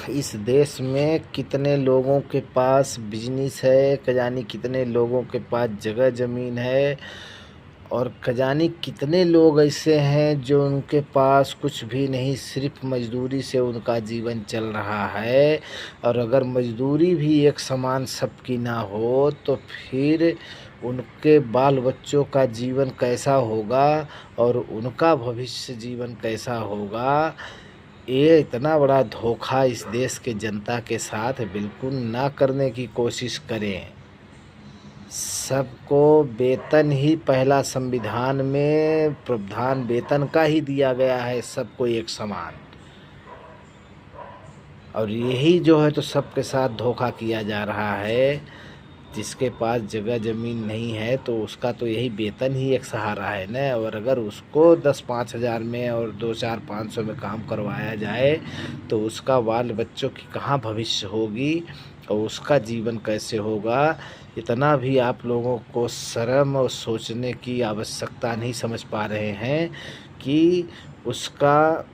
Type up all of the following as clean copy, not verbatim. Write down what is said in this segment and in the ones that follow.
इस देश में कितने लोगों के पास बिजनेस है, खजानी कितने लोगों के पास जगह ज़मीन है, और खजानी कितने लोग ऐसे हैं जो उनके पास कुछ भी नहीं, सिर्फ मजदूरी से उनका जीवन चल रहा है। और अगर मजदूरी भी एक समान सबकी ना हो तो फिर उनके बाल बच्चों का जीवन कैसा होगा और उनका भविष्य जीवन कैसा होगा। ये इतना बड़ा धोखा इस देश के जनता के साथ बिल्कुल ना करने की कोशिश करें। सबको वेतन ही पहला संविधान में प्रावधान वेतन का ही दिया गया है, सबको एक समान। और यही जो है तो सबके साथ धोखा किया जा रहा है। जिसके पास जगह ज़मीन नहीं है तो उसका तो यही वेतन ही एक सहारा है न। और अगर उसको 10-5 हज़ार में और 2-4-500 में काम करवाया जाए तो उसका बाल बच्चों की कहाँ भविष्य होगी और उसका जीवन कैसे होगा। इतना भी आप लोगों को शर्म और सोचने की आवश्यकता नहीं समझ पा रहे हैं कि उसका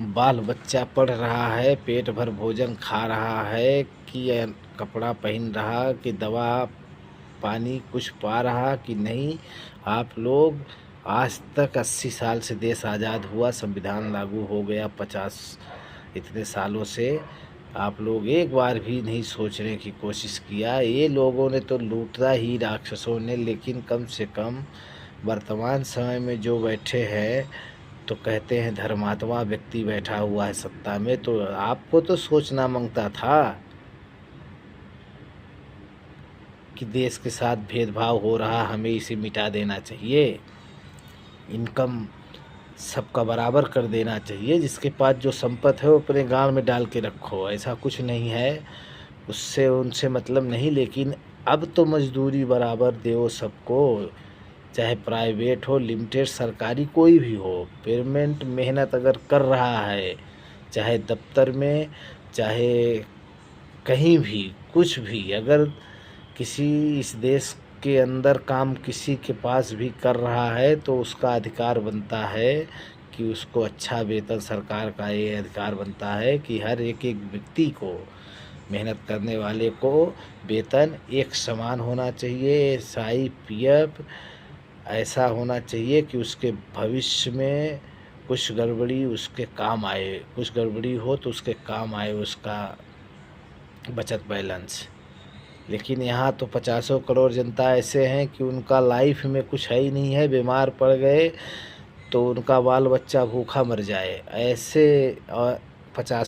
बाल बच्चा पढ़ रहा है, पेट भर भोजन खा रहा है कि कपड़ा पहन रहा कि दवा पानी कुछ पा रहा कि नहीं। आप लोग आज तक 80 साल से देश आज़ाद हुआ, संविधान लागू हो गया 50 इतने सालों से, आप लोग एक बार भी नहीं सोचने की कोशिश किया। ये लोगों ने तो लूटा ही राक्षसों ने, लेकिन कम से कम वर्तमान समय में जो बैठे हैं तो कहते हैं धर्मात्मा व्यक्ति बैठा हुआ है सत्ता में, तो आपको तो सोचना मांगता था कि देश के साथ भेदभाव हो रहा, हमें इसे मिटा देना चाहिए, इनकम सबका बराबर कर देना चाहिए, जिसके पास जो संपत्ति है वो अपने गांव में डाल के रखो। ऐसा कुछ नहीं है, उससे उनसे मतलब नहीं। लेकिन अब तो मजदूरी बराबर दो सबको, चाहे प्राइवेट हो, लिमिटेड, सरकारी, कोई भी हो। पेमेंट मेहनत अगर कर रहा है, चाहे दफ्तर में, चाहे कहीं भी, कुछ भी, अगर किसी इस देश के अंदर काम किसी के पास भी कर रहा है तो उसका अधिकार बनता है कि उसको अच्छा वेतन, सरकार का ये अधिकार बनता है कि हर एक एक व्यक्ति को, मेहनत करने वाले को वेतन एक समान होना चाहिए। एसआई पीएफ ऐसा होना चाहिए कि उसके भविष्य में कुछ गड़बड़ी उसके काम आए, कुछ गड़बड़ी हो तो उसके काम आए उसका बचत बैलेंस। लेकिन यहाँ तो 50 करोड़ जनता ऐसे हैं कि उनका लाइफ में कुछ है ही नहीं है, बीमार पड़ गए तो उनका बाल बच्चा भूखा मर जाए, ऐसे 50